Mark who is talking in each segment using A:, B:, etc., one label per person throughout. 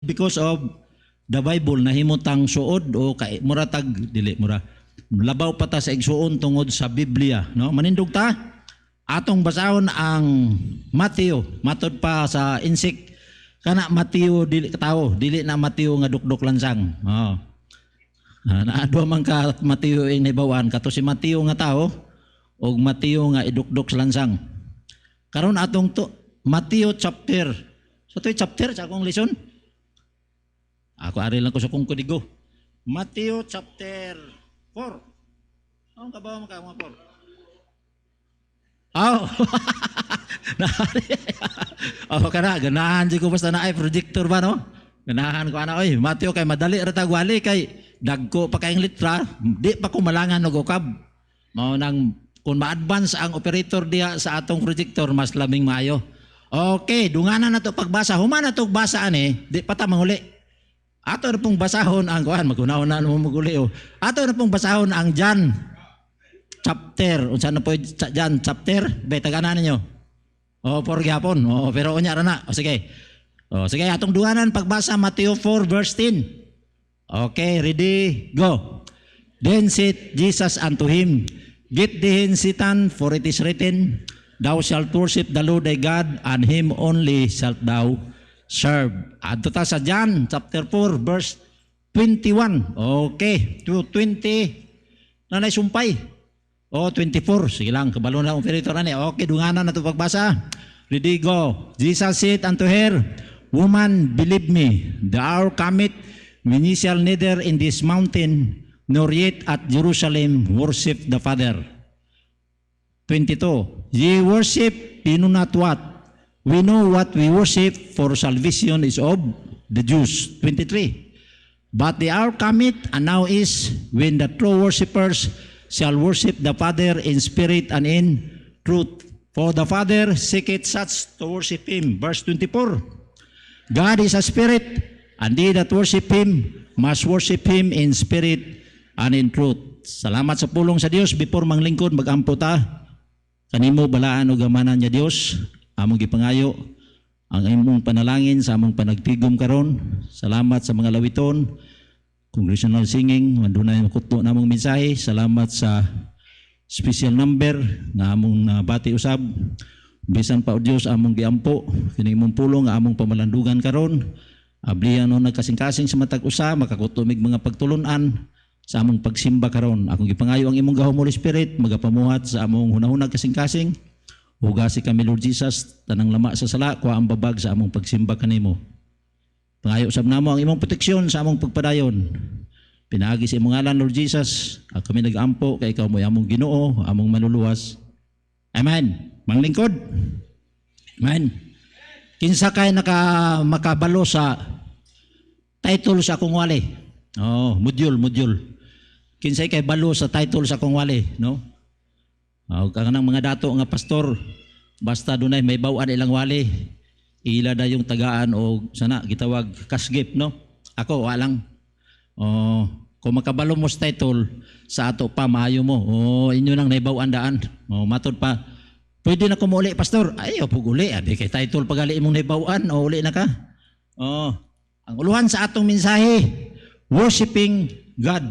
A: because of the Bible nahimutang suod o kay muratag dili mura labaw pa ta sa igsuon tungod sa Biblia, no? Manindog ta atong basahon ang Mateo matod pa sa insik kana Mateo dili katao dili na Mateo nga dukdok lansang. Naadwa man ka Mateo ing nahibawan kato si Mateo nga tao og Mateo nga idukdok sa lansang. Karon atong to Mateo chapter. So to'y chapter sa akong lesson. Ako ari lang ko sa kong kodigo. Mateo chapter 4. Ang kabaw mo ka mga 4. Oh. Kana ganahan di ko basta na ay projector ba no? Ganahan ko ana oy, Mateo kay madali ra tag wali kay dagko pa kayong litra, di pa ko malangan og ukab. Mao nang kung ma-advance ang operator diha sa atong projector mas labing maayo. Okay, dunganan na to pagbasa. Human na to basa ani, di pa ta manguli. Ato na pong basahon ang kuan maguna-una mo maguli o. Ato na pong basahon ang John chapter. Unsa na po John chapter? Betaganan ninyo. For gyapon. Pero unya ra na. Sige. Sige atong dunganan pagbasa Mateo 4 verse 10. Okay, ready? Go. Then said Jesus unto him, Get thee hence, Satan, for it is written, Thou shalt worship the Lord thy God, and him only shalt thou serve. Adto ta sa John chapter 4 verse 21. Okay, to 20 nanay sumpay. 24. Sige lang, kabalo na operator ani. Okay, dunganan na to pagbasa. Ready, go. Jesus said unto her, Woman, believe me, the hour cometh when ye shall neither in this mountain nor yet at Jerusalem worship the Father. 22. Ye worship, ye know not what. We know what we worship, for salvation is of the Jews. 23. But the hour cometh, and now is, when the true worshippers shall worship the Father in spirit and in truth. For the Father seeketh such to worship him. Verse 24. God is a spirit, and they that worship him must worship him in spirit and in truth. Salamat sa pulong sa Dios. Before manglingkod magampo ta kanimo balaan o gamanan niya Dios. Among gipangayo ang imong panalangin sa among panagtigom karon. Salamat sa mga lawiton, congregational singing, madunay makuto namong mensahe. Salamat sa special number nga among nabati usab. Bisan pa o Dios among giampo kini imong pulong nga among pamalandugan karon. Ablihan no nagkasing-kasing sa matag usa makakutumig mga pagtulunan sa among pagsimba karon. Akong gipangayo ang imong gahom Holy Spirit magapamuhat sa among hunahunag kasing-kasing. Hugasi kami Lord Jesus tanang lama sa sala kuha ang babag sa among pagsimba kanimo. Pangayo sab namo ang imong proteksyon sa among pagpadayon. Pinaagi sa imong ngalan Lord Jesus, ako kami nag-ampo kay ikaw mo'y among Ginoo, among manluluwas. Amen. Manglingkod. Amen. Kinsa kay makabalo sa title sa akong wali? Module. Kinsay kay balo sa title sa akong wali, no? Kanang mga dato nga pastor, basta dunay may bawaan ilang wali, ila na yung tagaan o sana gitawag cash gift, no? Ako walang. Kung makabalo mo sa title sa ato pa maayo mo. Inyo nang naibawaan daan. Matod pa. Pwede na kumuli pastor. Ayaw pug uli, abi kay title pagali imong naibawaan o uli na ka. Ang uluhan sa atong mensahe, worshiping God.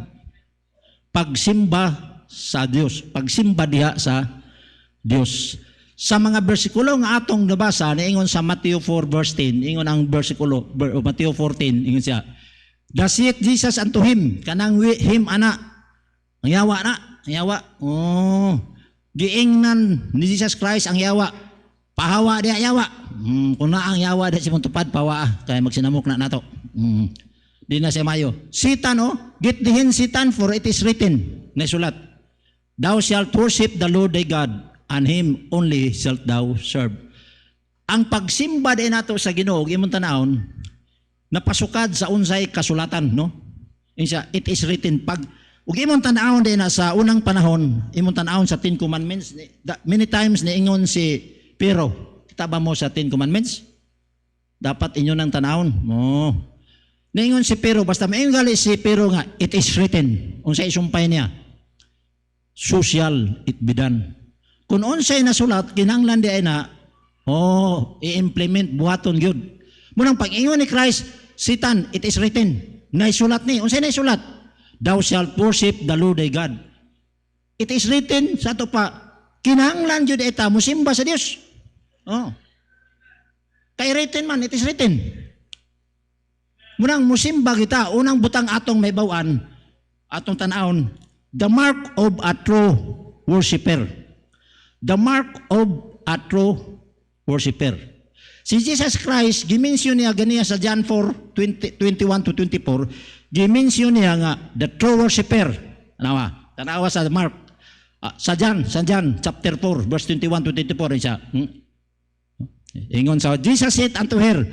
A: Pagsimba sa Dios, pagsimba diha sa Dios. Sa mga bersikulo nga atong nabasa niingon sa Mateo 4 verse 10, ingon ang bersikulo Mateo 14, ingon siya. Thus saith Jesus unto him, kanang him ana. Ang yawa. Giingnan ni Jesus Christ ang yawa. Pahawa diha yawa. Kung na ang yawa diha si tupad pawa kay magsinamok na nato. Di na siya mayo. Satan get dihin Satan, for it is written, nasulat. Thou shalt worship the Lord thy God, and him only shalt thou serve. Ang pagsimba din nato sa Ginoo, imong tanawon, napasukad sa unsay kasulatan, no? It is written. Ug imong tanawon din sa unang panahon, imong tanawon sa 10 Commandments, many times niingon si Pero, kita ba mo sa 10 Commandments? Dapat inyo nang tanawon. Niingon si Pero, basta maingon gali si Pero nga, it is written. Unsay isumpay niya? So shall it be done. Kung unsay nasulat, kinahanglan di ay na, i-implement, buhaton yun. Munang pag-ingon ni Christ, Satan, it is written. Naisulat ni. Unsay naisulat? Thou shalt worship the Lord thy God. It is written sa ito pa, kinahanglan jud ita musimba sa Dios. Oh. Kay written man, it is written. Munang musimba kita, unang butang atong may bawaan, atong tanawon, the mark of a true worshipper. The mark of a true worshipper. Si Jesus Christ, gimension niya ganiya sa John 4, 21 to 24, gimension niya nga, the true worshipper. Tanawa sa Mark, sa John chapter 4, verse 21 to 24, siya. Ingon sa, Jesus said unto her,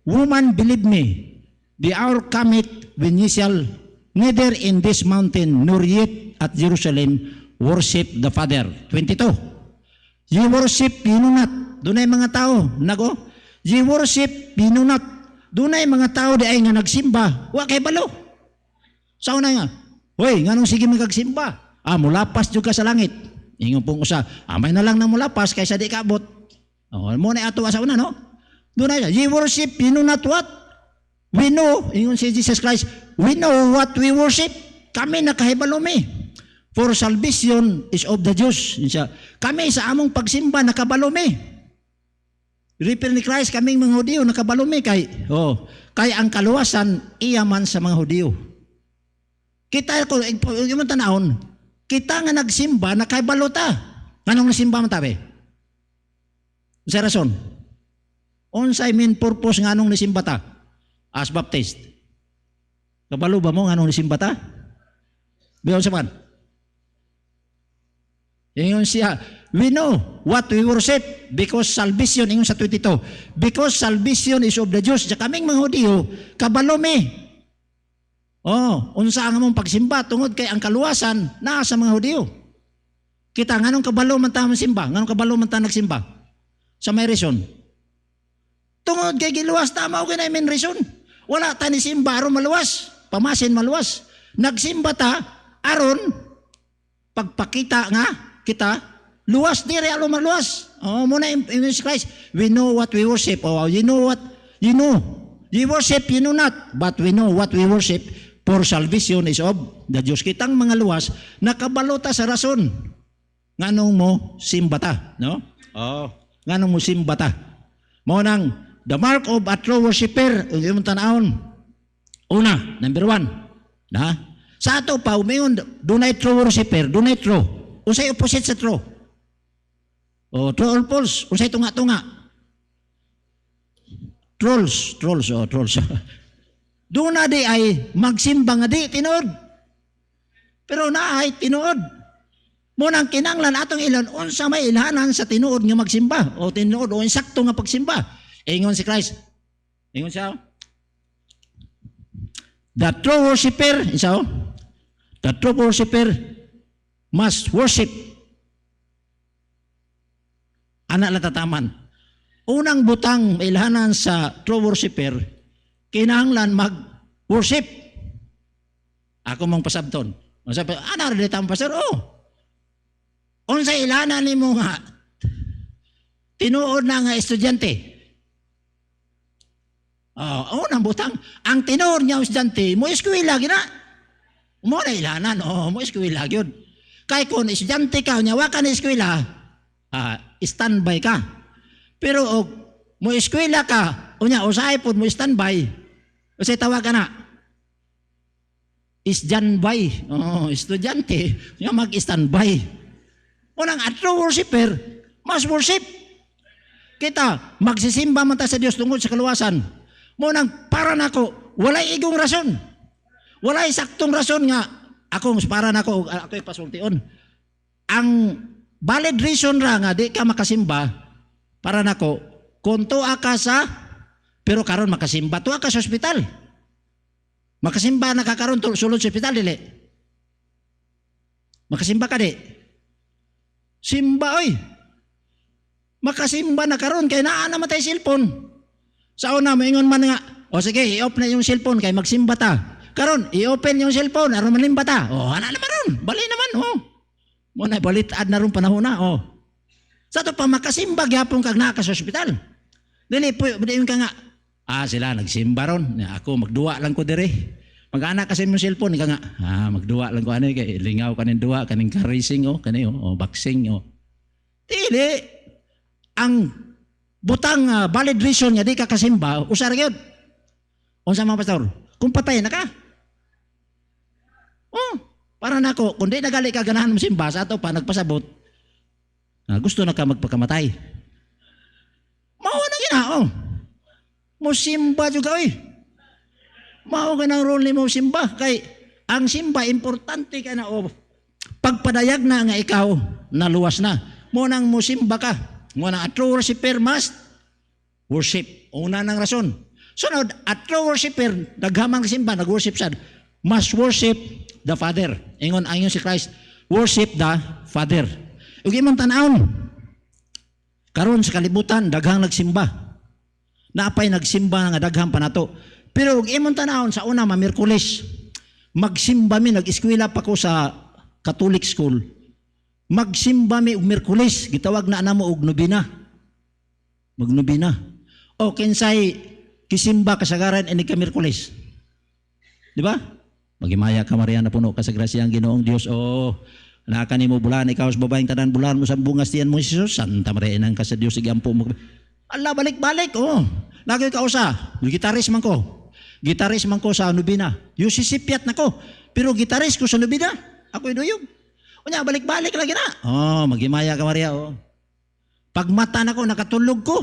A: Woman, believe me, the hour cometh when ye shall neither in this mountain nor yet at Jerusalem worship the Father. 22. Ye worship, you know not. Doon ay mga tao, nago, ye worship, pinunat. Doon ay mga tao di ay nga nagsimba. Wa kay balo. Sa una nga, hoy, nga nung sige magagsimba. Mulapas juga sa langit. Ingon pong usa, amay na lang na mulapas kaysa di kaabot. Mo na ato sa una, no? Doon ay, ye worship, pinunat what? We know, ingon si Jesus Christ, we know what we worship. Kami nakahibalo mi. For salvation is of the Jews. Kami sa among pagsimba nakabalo mi. Refer ni Christ, kaming mga Hudiyo, nakabalumi kay ang kaluwasan, iyaman sa mga Hudiyo. Kita ko, yung tanahon, kita nga nagsimba, nakabalo ta. Anong nasimba man tabi? Sa rason? Unsay main purpose nga anong nasimba ta? As baptized. Kabalo ba mo nga anong nasimba ta? Biyon sa man? Ingon siya, we know what we worship because salvation, ingon sa 22, because salvation is of the Jews. Sa kaming mga Hudiyo, kabalo mi. Unsa ang among pagsimba tungod kay ang kaluwasan naa sa mga Hudiyo. Kita nganong kabalo man ta magsimba, nganong kabalo man ta nagsimba. Sa may reason. Tungod kay giluwas ta mao kinay main reason. Wala ta ni simba aron maluwas, pamasin maluwas. Nagsimba ta aron pagpakita nga kita luwas dire alo maluwas. Muna in Christ, we know what we worship. You know what you know. You worship, you know not, but we know what we worship. For salvation is of the Jews. Kitang mga luwas nakabalota sa rason. Nganong mo simbata, no? Nganong mo simbata. Mao nang the mark of a true worshipper, yung tanawon. Una, number 1. Sa ato pa umingon dunay true worshipper, dunay true. Unsay opposite sa true? True or false? Unsay tunga-tunga? Trolls. Doon na di ay magsimba nga di tinuod. Pero na ay tinuod. Munang kinanglan atong ilan unsa may ilhanan sa tinuod nga magsimba o tinuod o insakto nga pagsimba. Ingon si Christ. Ingon siya. The true worshipper, the true worshipper must worship. Anak latataman. Unang butang ilhanan sa true worshipper, kinahanglan mag-worship. Ako mong pasabton. Sabi, ana rin tayong pastor? Unsa ilhanan ni mo nga, tinuod na nga estudyante. Unang butang, ang tinuod niya estudyante, mo eskwela gina. Mo na ilhanan, mo eskwela yun. Kaya kung estudyante ka, nyawa ka na eskwela, standby ka. Pero mo eskwela ka, usahay po mo standby, kasi tawag ka na, standby, estudyante, nga mag-standby. Unang a true worshiper, must worship. Kita, magsisimba man ta sa Dios tungkol sa kaluwasan. Munang para nako, walay igong rason. Walay saktong rason nga, akong para nako, ako'y pasultion. Ang valid reason ra nga, di ka makasimba, para nako, kung tuwa ka sa, pero karon makasimba, tuwa ka sa ospital. Makasimba na ka karon sulod sa ospital, dili. Makasimba ka di. Simba, oy. Makasimba na karon kay naa namatay cellphone. Sa una, maingon man nga, sige, i-off na yung cellphone kay magsimba ta. Karon, i-open yung cellphone, aron malimba ta. Ana naman ron, bali naman, Muna, balitad na ron panahon na, Sa ito pa, makasimba gyapon kag naa ka sa ospital. Dili, ka nga, Sila nagsimba ron. Ako magduwa lang ko dire. Mag-anak kasi mo cellphone ka nga. Magduwa lang ko ani kay lingaw kaning duwa kaning caressing kani boxing Dili ang butang valid reason nga di ka kasimba usa ra gyud. Unsa mga pastor? Kung patay na ka. Para nako kun di nagali ka ganahan mo simba sa ato pa nagpasabot. Gusto na ka magpakamatay. Mao na ginao. Mo simba juga Mao ka ng role ni mo simba kay ang simba importante ka na pagpadayag na nga ikaw naluwas na. Mo nang mo simba ka. Mo nang a true worshiper must worship. Una nang rason. Sunod, a true worshiper naghamang simba nag-worship sad must worship the Father. Ingon ayon si Christ, worship the Father. Ug imong tan-awon karon sa kalibutan daghang nagsimba. Naapay nagsimba nga daghang panato. Pero ug imong tan-awon sa una Miyerkules magsimba mi nag-eskwela pa ko sa Catholic school. Magsimba mi og Miyerkules gitawag na namo og nobina. Magnobina. O kinsay kisimba kasagaran ini ka Miyerkules. Di ba? Magimaya ka Maria na puno ka sa grasya ang Ginoong Dios. Naka nimo bulan ikaw sa babaeng tanan bulan mo sa bungas tiyan mo Jesus. Santa Maria nang ka sa Dios igampo mo. Allah balik-balik Lagi ka usa. Gitaris man ko. Gitaris man ko sa nobina. Yung sisipyat na ko. Pero gitaris ko sa nobina. Ako iduyog. Unya balik-balik lagi na. Magimaya ka Maria Pagmata na ko nakatulog ko.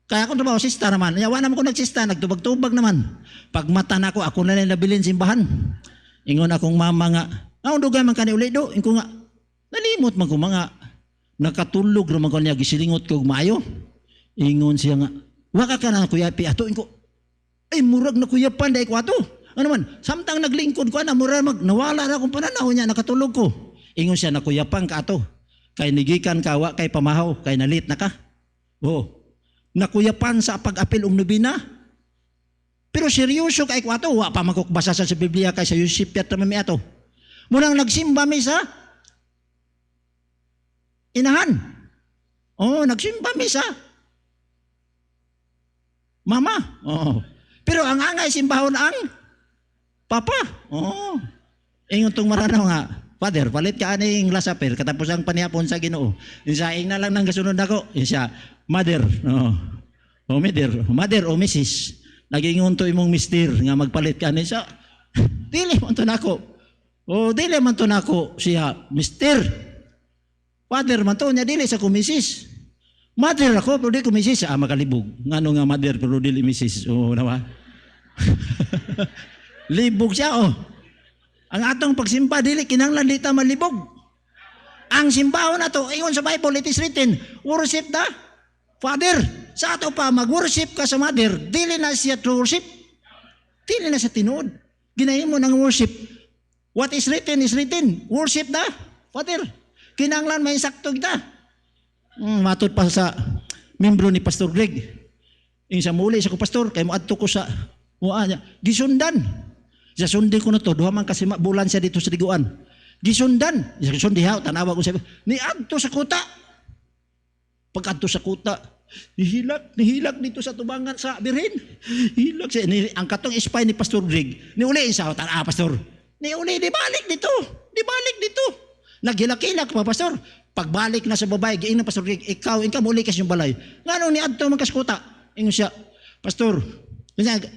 A: Kaya ako trabaho, sista naman. Yawa naman ko nagsista, nagtubag-tubag naman. Pagmata na ako na lang nabilin simbahan. Ingon akong mama nga, dugay man ka ni uli do. Ingo nga, nalimot man ko mga, nakatulog naman ko niya, gisilingot ko maayo. Ingon siya nga, waka ka na kuyapi, ato, ingo, murag na kuyapan, dahil ko ato. Ano man, samtang naglingkod ko, murag nawala na akong pananaw niya, nakatulog ko. Ingon siya, nakuyapan ka ato. Kay nigikan ka, kay pamahaw, kay nalit na ka. Nakuyapan sa pag-apil nobina. Pero seryoso kay kwato, wa pa magkukbasa sa Biblia kay sa Yusipyat na may ato. Munang nagsimba mi sa inahan. Nagsimba mi sa mama. Pero ang angay simbahon ang papa. Ingon tong maranaw nga, Father, palit ka aning lasapir, katapos ang panihapon sa Ginoo. Isaing na lang nang gasunod ako. Isa, Mother, Mother o Mrs. Naging unto imong mister nga magpalit ka sa dili man to nako. Dili man to nako siya, Mister. Father man to nya dili sa kumisis. Mother ako pero di kumisis makalibog. Ngano nga mother pero dili misis. Nawa. Libog siya Ang atong pagsimba dili kinahanglan di ta malibog. Ang simbahon nato ingon sa Bible it is written, worship the Father. Sa ato pa mag-worship ka sa Mother, dili na siya true worship. Dili na siya tinuod. Ginahin mo ng worship. What is written is written. Worship the Father. Kinahanglan may sakto kita. Matod pa sa membro ni Pastor Greg. Sa muli sa ko pastor, kay mo adto ko sa gisundan. Sa sundi ko na to, duha man kasi bulan siya dito sa Diguan. Gisundan. Sa sundihaw, tanawa ko siya. Ni adto sa kuta. Pag adto sa kuta, nihilak dito sa tubangan sa Birhen. Hilak siya. Ang katong ispay ni Pastor Greg, niuli isa, Pastor. Niuli, di balik dito. Naghilak-hilak pa, Pastor. Pagbalik na sa babae, giing na Pastor Greg, ikaw muli kasi yung balay. Nga nung ni adto man kaskuta, ingon siya, Pastor,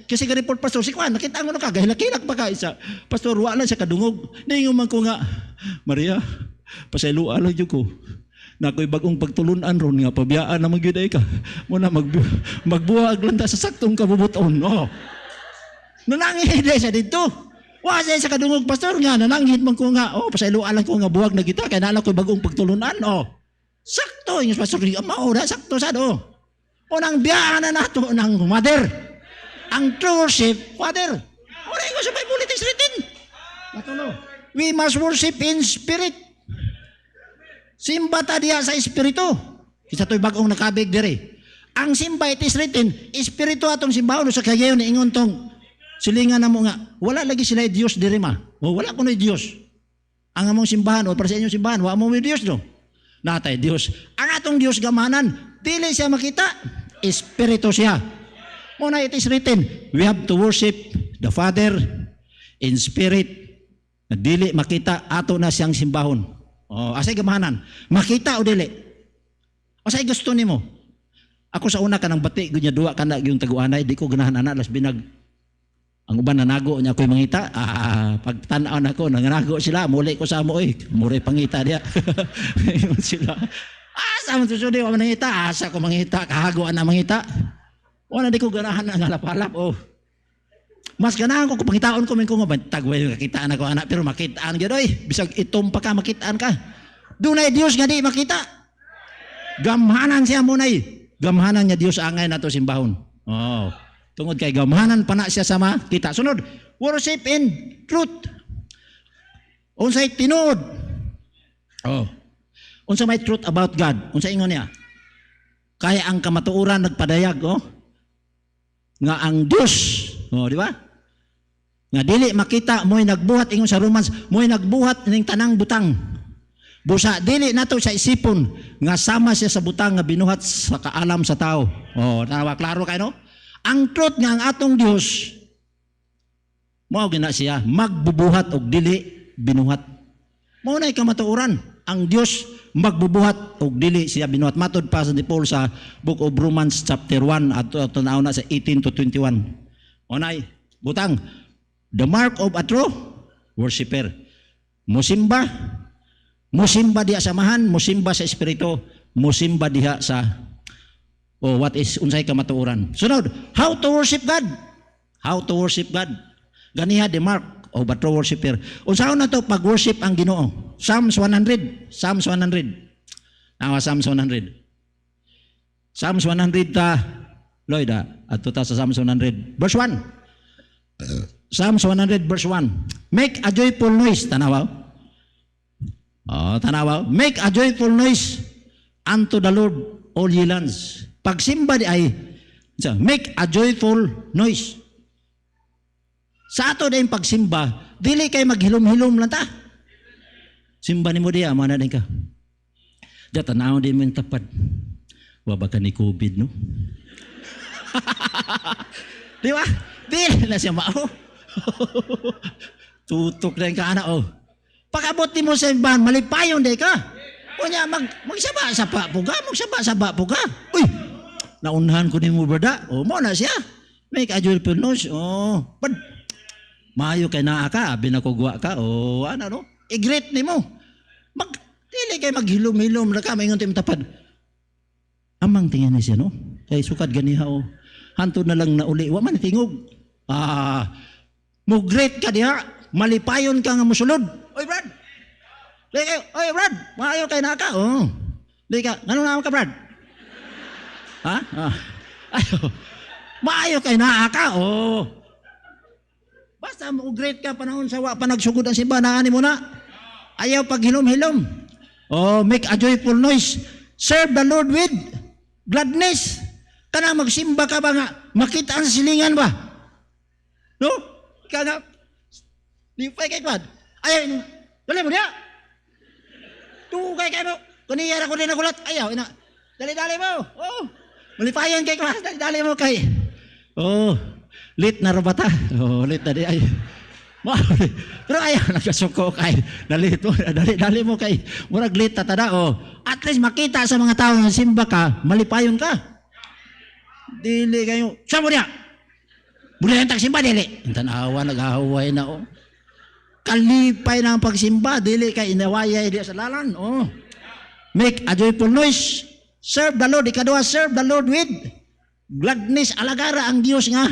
A: kasi ka-report Pastor, si Kwan, nakita mo na ka, gahilak-hilak pa ka isa. Pastor, wala siya kadungog. Naingon man ko nga, Maria, pasayluan lang yun ko. Na ako'y bagong pagtulunan ron nga, pabiyaan na magyuday ka. Muna magbuhag lang sa saktong kabubuton. Nanangihid siya dito. Wa siya sa kadungog pastor nga, nanangihid man ko nga, pasayluan lang ko nga buhag na kita, kaya nala ko'y bagong pagtulunan. Sakto, yung pastor, sakto sa do. Nang biyaan na nato ng Mother. Ang true worship, Father. Oray ko sa Bible, it is written. We must worship in spirit. Simba ta diya sa espiritu. Isa to'y bagong nakabig dire. Ang simba it is written, espiritu atong simbahon sa kagayon ni ingon tong silingan na mo nga, wala lagi sila Dios dire ma. Wala kuno Dios. Ang among simbahan o para sa inyong simbahan, wa mo Dios no. Natay Dios. Ang atong Dios gamanan, dili siya makita, espiritu siya. Muna it is written, we have to worship the Father in spirit. Dili makita ato na siyang simbahon. Asay gamahanan. Makita o dili? Asay gusto nimo? Ako sa una kanang bati gunya duwa kana yung taguanay, di ko ganahan ana las binag. Ang uban nanago niya ko'y mangita. Pag tanaw na ko, nanganago sila, muli ko sa amo, muli pangita diya. Sila. Asa man susudi wa mangita, asa ko mangita, kahagoan na mangita. Wala di ko ganahan nga lapalap. Mas ganahan ko kung pangitaon ko min ko nga tagway kakitaan ako anak pero makitaan gyud oy. Bisag itom pa ka makitaan ka. Dunay Dios nga di makita. Gamhanan siya mo nay. Gamhanan niya Dios angay nato simbahon. Tungod kay gamhanan pa na siya sa makita. Sunod, worship in truth. Unsay tinuod? Unsa may truth about God? Unsa ingon niya? Kaya ang kamatuoran nagpadayag, nga ang Dios, di ba? Nga dili makita mo'y nagbuhat ingon sa Romans, mo'y nagbuhat ning tanang butang. Busa dili nato sa isipon nga sama siya sa butang nga binuhat sa kaalam sa tao. Tanawa klaro kay no? Ang truth nga ang atong Dios mao gina siya magbubuhat og dili binuhat. Mao nay kamatuoran, ang Dios magbubuhat og dili siya binuhat. Matod pa sa ni Paul sa Book of Romans chapter 1 at tanaw na sa 18 to 21. Onay butang, the mark of a true worshipper. Musimba diha sa mahan, musimba sa espiritu, musimba diha sa what is unsay kamatuoran. Sunod, how to worship God? How to worship God? Ganiha the mark of a true worshipper. Unsaon na to pag-worship ang Ginoo? Psalms 100. Psalms 100. Psalms 100. Psalms 100 ta Lloyd ato ta sa Psalms 100 verse 1. Psalms 100 verse 1. Make a joyful noise, tanawa. Tanawa. Make a joyful noise unto the Lord, all ye lands. Pagsimba di ay make a joyful noise. Sa ato din pagsimba, dili kay maghilom-hilom lang ta. Simba ni mo diya, mana din ka. Diya, tanaw din mo yung tapad. Waba ka ni COVID, no? Di ba? Di na siya mao. Tutok na yung kaana, Pag-abot mo sa imbahan, malipayon di ka. Kunya, magsaba-saba po ka, magsaba-saba po ka. Uy, naunahan ko ni mo, brada. Mo na siya. Make a joyful noise. Maayo kay naa ka, binakugwa ka, no? I-greet ni mo. Dili kay maghilom-hilom na ka, maingon tayo tapad. Amang tingin niya siya, no? Kay sukad ganiha, Hantod na lang na uli. Wa man tingog. Mo-greet ka diha, malipayon ka nga musulod. Oy, Brad! Oy, Brad! Maayo kay naa ka, Dili ka, ano naman ka, Brad? Maayo kay naa ka, Basta mo-greet ka panahon sa wa pa nagsugod ang simba, naani mo na. Ayaw pag hilom-hilom. Make a joyful noise. Serve the Lord with gladness. Kana magsimba ka ba nga, makita ang silingan ba? No? Ika nga, di pa kay Kwad. Ayaw, dali mo niya. Tukay kayo mo. Kuniyara ko din nagulat. Ayaw, dali-dali mo. Malipayan kay Kwad. Dali-dali mo kay. Lit na robata. Lit na di ay. Pero ayaw, nagkasuko kay. Dali mo kay. Murag lit na tada. At least makita sa mga tao na simba ka, malipayon ka. Dili kayo. Saan mo niya? Muli ang tagsimba, dili. Tanawa, nag-ahaway na, Kalipay na ang pagsimba, dili kay inawayay di sa lalan, Make a joyful noise. Serve the Lord. Ikaduha, serve the Lord with gladness. Alagara ang Diyos nga.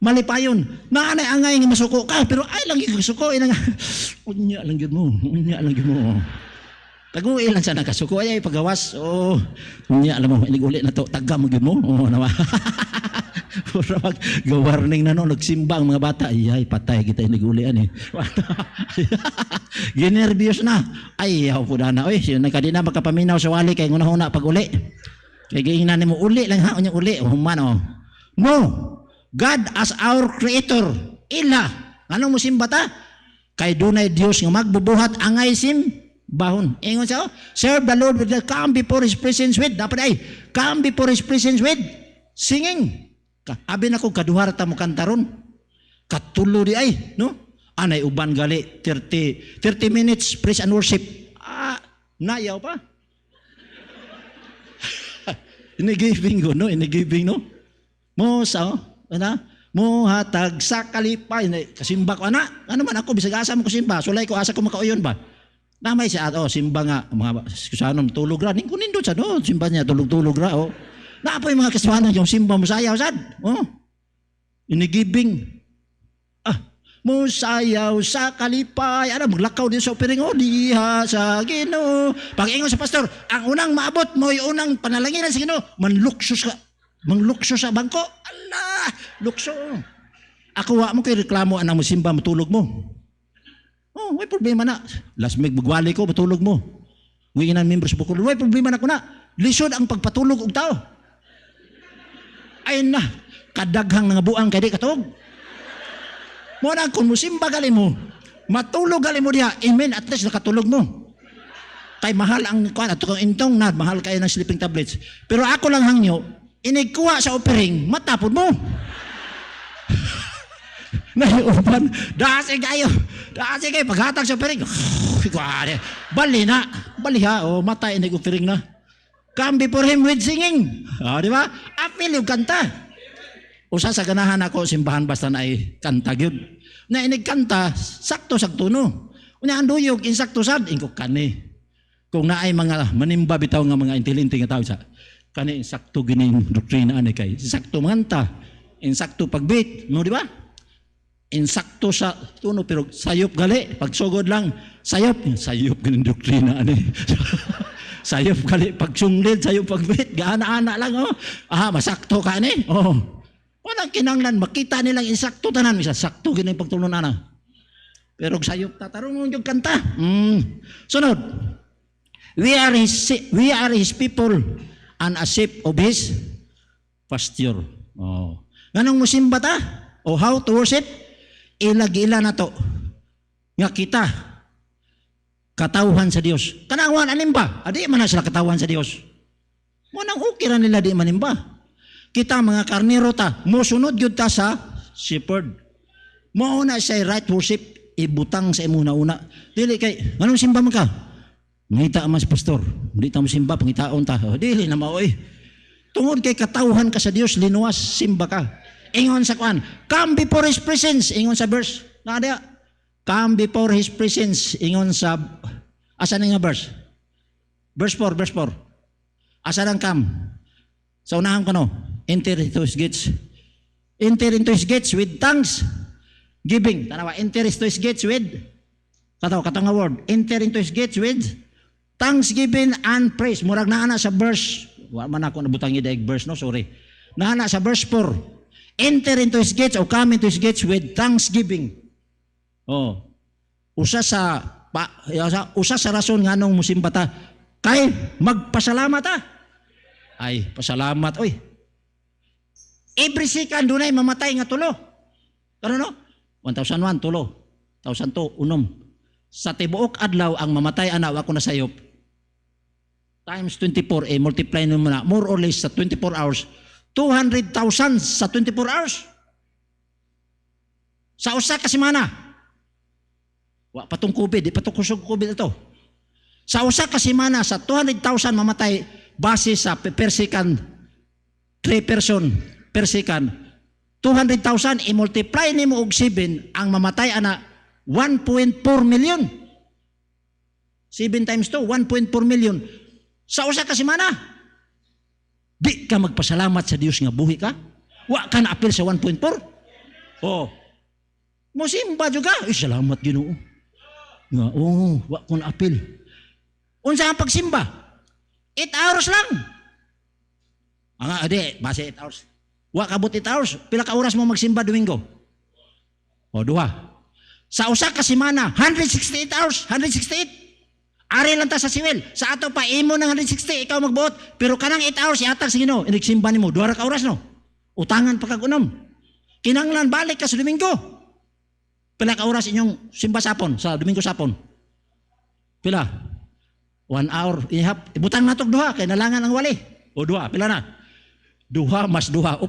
A: Malipayon. Naanay angay nga masuko ka, pero ay lang yung suko. Unya lang yun mo. Tag-uwi lang sa nakasuko. Ay, pagawas. Unya, alam mo, inig-uli na to. Taga mo yun mo. Nawa. Pura mag-warning na nagsimba ang mga bata. Ay, patay kita inig-ulian Ginervyos na. Ay, ako po na. Nagkadi na magkapaminaw sa wali kay nguna-huna pag-uli. Kaya gihinan mo, uli lang ha. Unya uli. Human. No. God as our creator. Ila. Anong musimba ta? Kay dunay Diyos nga magbubuhat angay bahon. Ingon siya, serve the Lord with come before His presence with. Dapat ay, come before His presence with singing. Abi na ko kaduhar ta mo kantaron. Katulo di ay, no? Anay uban gali 30 minutes praise and worship. Nayaw pa. Inigibing ko, no? Inigibing, no? Mo sa, mo hatag sa kalipay. Kasimba ko, ano man ako, bisag asa mo ko simba. Sulay ko, asa ko makauyon ba? Namay siya, simba nga, mga kusanon, tulog ra. Nindot siya, no? Simba niya, tulog-tulog ra, Naapo yung mga kaswanan yung simba mo sayaw, sad. Inigibing. Mo sayaw sa kalipay. Maglakaw din sa opiring, diha sa Ginoo. Pag-ingon sa pastor, ang unang maabot mo, yung unang panalanginan sa Ginoo, manlukso sa bangko. Allah, lukso. Ako wa mo kay reklamo anang mo simba, matulog mo. May problema na. Last week, magwali ko, matulog mo. Winginan members bukol, may problema na ko na. Lisod ang pagpatulog og tao. Ay na, kadaghang nga buang kay di katog. Muna kung musimba gali mo, matulog gali mo diha, amen, at least nakatulog mo. Kay mahal ang kuan, at kung intong na, mahal kayo ng sleeping tablets. Pero ako lang hangyo, inigkuha sa offering, matapod mo. Naiuban, dasi kayo, paghatag sa offering, bali ha, matay inig offering na. Come before him with singing. Di ba? Apil yung kanta. Usa sa ganahan ako simbahan basta na ay kanta gyud. Na inig kanta sakto-sakto no. Unya ang duyog insakto sad ingko kani. Kung naay mga manimba bitaw nga mga intelente nga tawo sa kani insakto gining doktrina ani kay sakto manganta, insakto pagbit, no di ba? Insakto sa tuno pero sayop gali pagsugod lang sayop gining doktrina ani. Sayop gali pagsunglid, sayop pagbit, gaana-ana lang masakto ka ni. Walang kinanglan, makita nilang insakto tanan, isa sakto gini pagtulon ana. Pero sayop tatarong yung kanta. Sunod. We are his people and a sheep of his pasture. Nganong musimba ta? O how to worship? Ilag-ila na to. Nga kita katawhan sa Dios. Kanawan animba, adi man na sila katawhan sa Dios. Munang okay ra nila di manimba. Kita mga karnero ta, mosunod yun ta sa shepherd. Mauna siya right worship, ibutang sa imuna una. Dili kay, anong simba man ka? Ngita mas pastor, hindi ta mo simba, pangitaon ta. Dili na maoy. Tungod kay katawhan ka sa Dios, linuwas, simba ka. Ingon sa kuan, come before His presence, ingon sa verse. Nakada, come before His presence, ingon sa, asan nga verse? Verse 4. Asan ang come? Sa unahan ko no, enter into His gates. Enter into His gates with thanks giving. Tanawa, enter into His gates with, katong nga word, enter into His gates with thanksgiving and praise. Murag naana sa verse, wala man ako nabutang idaig verse, no, sorry. Naana sa verse 4, enter into His gates o come into His gates with thanksgiving. Usa sa rason nga nung musimba ta, kay magpasalamat ta. Ay, pasalamat, oy. Every second dunay mamatay nga tulo. Karon no? 1001 tulo, 1002 unom. Sa tibuok adlaw ang mamatay ana wa ko nasayop. Times 24 multiply mo na more or less sa 24 hours. 200,000 sa 24 hours. Sa usa ka semana. Wa patong COVID, di patong kusog COVID ito. Sa usa ka semana sa 200,000 mamatay base sa per second 3 person per second 200,000 i-multiply nimo og 7 ang mamatay ana 1.4 million 7 times 2 1.4 million sa usa ka semana. Di ka magpasalamat sa Dios nga buhi ka, wa ka na apil sa 1.4. Mosimba juga salamat Ginoo nga wa ko na apil. Unsa ang pagsimba? 8 hours lang. Adi, base 8 hours. Wa kabot 8 hours. Pila ka oras mo magsimba Domingo? 2. Sa usa ka semana, 168 hours. 168. Ari lang ta sa siwel. Sa ato pa, imo ng 160, ikaw magbuot. Pero kanang 8 hours, iatag sa Ginoo. Inigsimba ni mo, 2 ka oras no? Utangan pa kag-unom. Kinanglan balik ka sa Domingo. Pila ka oras inyong simba sapon, sa Domingo sapon? Pila? 1 hour, ihap, ibutang natok 2, kay nalangan ang wali. O 2, pila na? 2 mas 2, 4.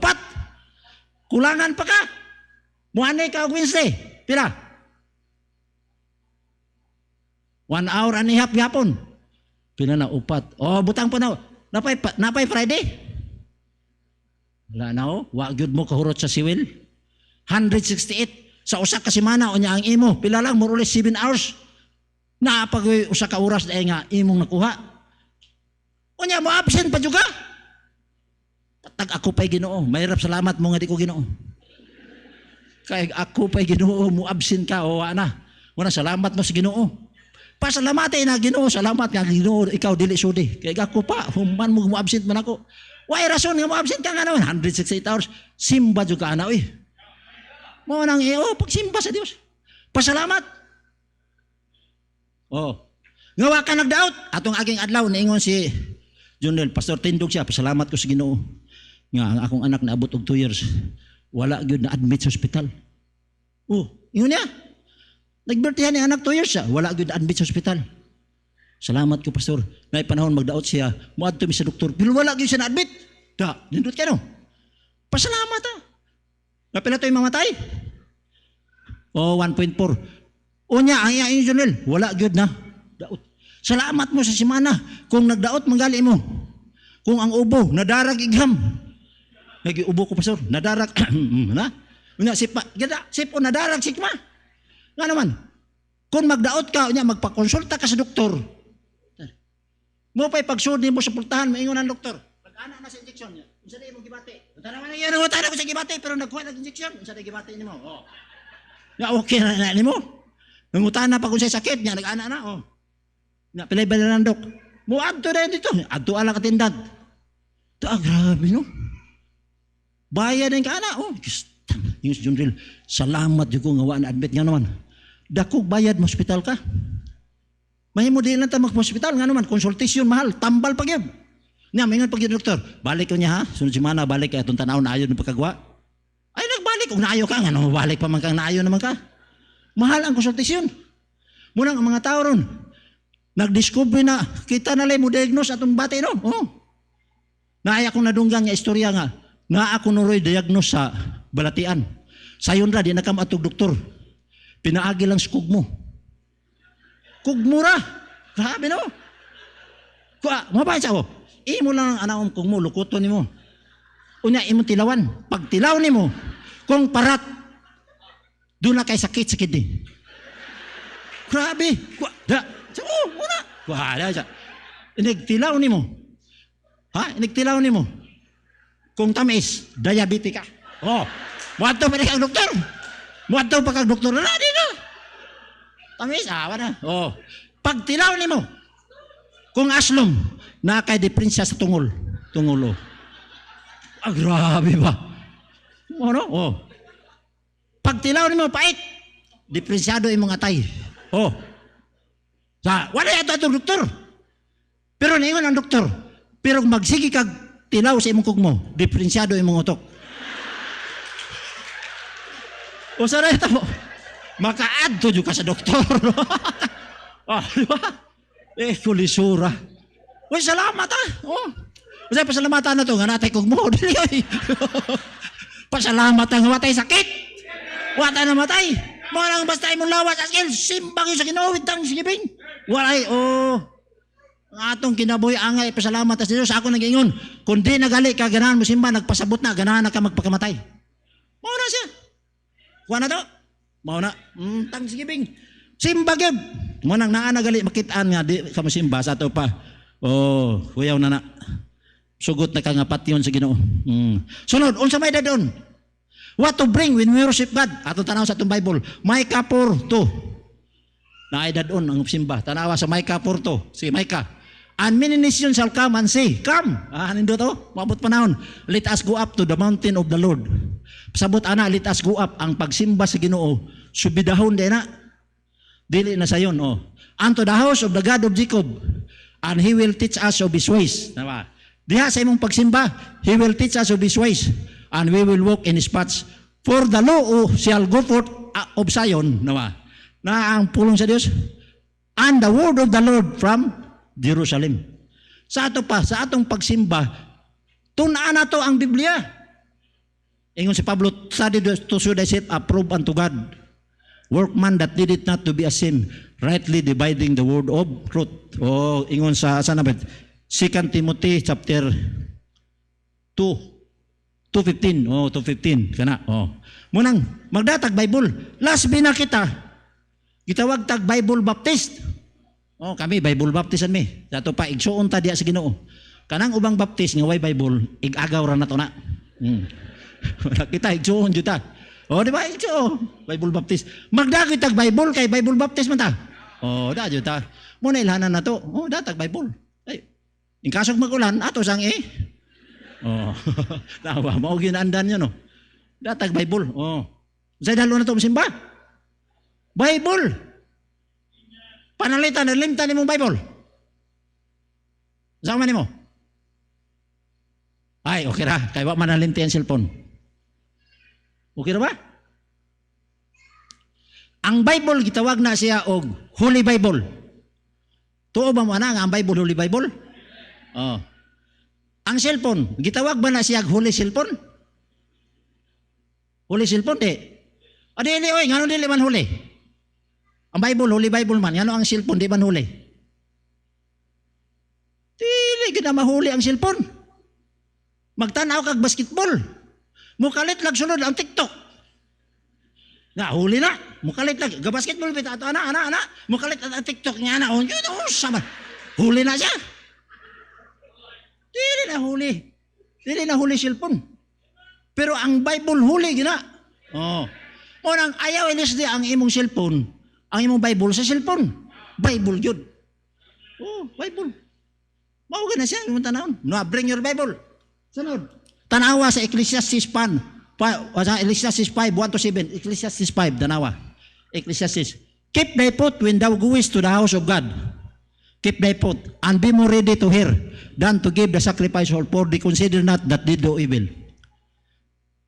A: Kulangan pa ka. Muanay ka Wednesday. Pila? 1 hour and a half yapon. Pila na upat. Butang pa na. Napay Friday? Wala na Wa gyud mo kahurot sa siwil. 168 sa usa ka semana o niya ang imo. Pila lang more or less 7 hours. Pag usa ka oras dahil nga imong nakuha. O niya mo absent pa juga. Tag ako pa'y Ginoo. Mahirap salamat mo nga di ko Ginoo. Kaya ako pa'y Ginoo mo absent ka o ana. Wala salamat mo sa Ginoo. Pasalamate na Ginoo, salamat nga Ginoo, ikaw dili sudi. Kaya ako pa, human mo absent man ako. Why rason nga mo absent ka nga naman? 168 hours. Simba jud ka ana oy. Mo nang pagsimba sa Dios. Pasalamat. Ngawa ka nagdaot. Atong aking adlaw niingon si Junel, Pastor Tindog siya, pasalamat ko sa Ginoo. Nga ang akong anak naabot og 2 years. Wala gyud na admit sa ospital. Ingon niya. Nagbirtihan ni anak 2 years siya. Wala gyud admit sa ospital. Salamat ko, Pastor. Nay panahon magdaot siya. Muadto mi sa doktor. Pero wala gyud siya na-admit. Nindot ka no. Pasalamat Napila to'y mamatay. 1.4. Unya, ang iya Junel. Wala gyud na. Daot. Salamat mo sa semana. Kung nagdaot, manggali mo. Kung ang ubo, nadarag igham. Nag-ubo ko, Pastor. Nadarag. Na? Unya, sipo, nadarag sikma. Nga naman, kung magdaot ka, magpakonsulta ka sa doktor. Mo pa'y pagsudi mo sa pultahan, maingon ang doktor. Pag-anak na sa injeksyon niya, unsa na imong gibati? Tanaman na yan, tanaw ko sa gibati, pero nagkuha ng injeksyon, unsa na gibati ni mo? Okay na ni mo. Nangutan na pag unsay sakit niya, nag-anak na. Pilay ba na ng dok? Mo adto na dito, adto ala katindag. Grabe no. Bayad din ka na. Yung Junril, salamat yung kung ngawa na admit nga naman. Dakog bayad mo hospital ka. Mahimo din lang tayo mag-hospital nga naman. Konsultasyon mahal, tambal pag yun. Nga, mingon pag yun, doktor. Balik ko niya ha. Sunod semana, balik ka. Itong tanaw na ayon ng pagkagawa. Ay, nagbalik. Kung naayo ka, nga balik pa man kang naayo naman ka. Mahal ang konsultasyon. Munang ang mga tao ron, nag-discover na, kita na lang mo diagnose atong bati no. Naaya kong nadunggan nga istorya nga, nga ako nuroy diagnose sa balatian. Sayon ra, di nakamatog doktor. Pinaagi lang sa kugmo. Kugmura. Grabe no? Mabay sa ako. Imo lang ang anakong kugmo, lukuto ni mo. Unya, imo tilawan. Pag tilaw ni mo, kung parat, doon na kay sakit-sakit din. Grabe. Una. Wala siya. Inigtilaw ni mo. Inigtilaw ni mo. Kung tamis, diabetic ka. Muadto pa kang doktor. Muadto pa kang doktor na dito. Tamis, wala. Pag tilaw ni mo, kung aslom, na kay depresya sa tungulo. Grabe ba? Pag tilaw ni mo, pait, depresyado yung mga tay. Wala ito atong doktor. Pero naingon ang doktor, pero magsigi kag tilaw sa imong kugmo, depresyado yung mga utok. Saray ito mo, maka-add to ka sa doktor. Diba? Kulisura. Salamat Kasi pasalamatan na to, nga natay kugmo. Pasalamat ang watay sakit. Wata na matay. Mga lang basta imong lawas askel, simbang yung sa Ginoo tang sigibing. Walay ang atong kinabuhi angay pasalamat sa Dios. Ako nag-ingon, kung di nagali ka ganahan mo simba, nagpasabot na ganahan na ka magpakamatay. Mao na siya. Kuha na to. Mao na. Tang sigibing. Simba gyud. Mo nang naa nagali makitaan nga di ka mosimba sa ato pa. Kuyaw na. Sugot na ka nga patyon sa Ginoo. Sunod, unsa may dadon? What to bring when we worship God? Atong tanaw sa atong Bible. Micah 4:2. Naidadon ang simba. Tanawa sa Micah 4:2. Sige, Micah. And many nations shall come and say, come. Nindo to. Maabot panahon. Let us go up to the mountain of the Lord. Pasabot ana, let us go up. Ang pagsimba sa Ginoo, subidahon din na. Dili na sayon. Unto the house of the God of Jacob. And He will teach us of His ways. Diha sa imong pagsimba, He will teach us of His ways. And we will walk in His paths. For the law shall go forth of Zion. Na ang pulong sa Dios. And the word of the Lord from Jerusalem. Sa ato pa, sa atong pagsimba, tunaan na to ang Biblia. Ingon si Pablo, study to show thyself approved unto God. Workman that needed not to be ashamed, rightly dividing the word of truth. O ingon sa sana ba? 2 Timothy chapter 2:15. 2:15 kana. Munang magdatag Bible. Last bina kita. Gitawag tag Bible Baptist. Kami Bible Baptistan mi. Dato pa igsuon ta diya sa Ginoo. Kanang ubang Baptist nga way Bible, igagaw ra nato na. Kita igsuon jud ta. Di ba? Bible Baptist. Magdagit tag Bible kay Bible Baptist man ta. Da jud ta. Muna ilhanan na to. Datag Bible. Ay, in kasog magulan ato sang Tawa, mao ginaandan niyo no. Datag Bible. Say dalo na to simba. Bible. Panalitan na limtan nimong Bible. Saan man nimo? Ay, okay ra. Kaya wa man nalimti ang cellphone. Okay ra ba? Ang Bible, gitawag na siya og Holy Bible. Tuo ba mo na nga ang Bible, Holy Bible? Ang cellphone, gitawag ba na siya Holy Cellphone? Holy Cellphone, di. Dili, oy, ngano dili man huli? Ang Bible, Holy Bible man. Ngano ang cellphone, di man huli? Dili, gina mahuli ang cellphone. Magtanaw kag basketball. Mukalit lag sunod ang TikTok. Nga, huli na. Mukalit lag. Ga-basketball bita ato, ana. Mukalit ang TikTok niya na. Sama. Huli na siya. Dili na huli cellphone. Pero ang Bible huli gina. Unang ayaw ilis di ang imong cellphone, ang imong Bible sa cellphone. Bible yun. Bible. Mao gina siya imong tanawon. No, bring your Bible. Sunod. Tanawa sa Ecclesiastes 5, 1-7. Ecclesiastes 5, tanawa. Ecclesiastes. Keep thy foot when thou goest to the house of God. Keep thy foot, and be more ready to hear than to give the sacrifice, for they consider not that they do evil.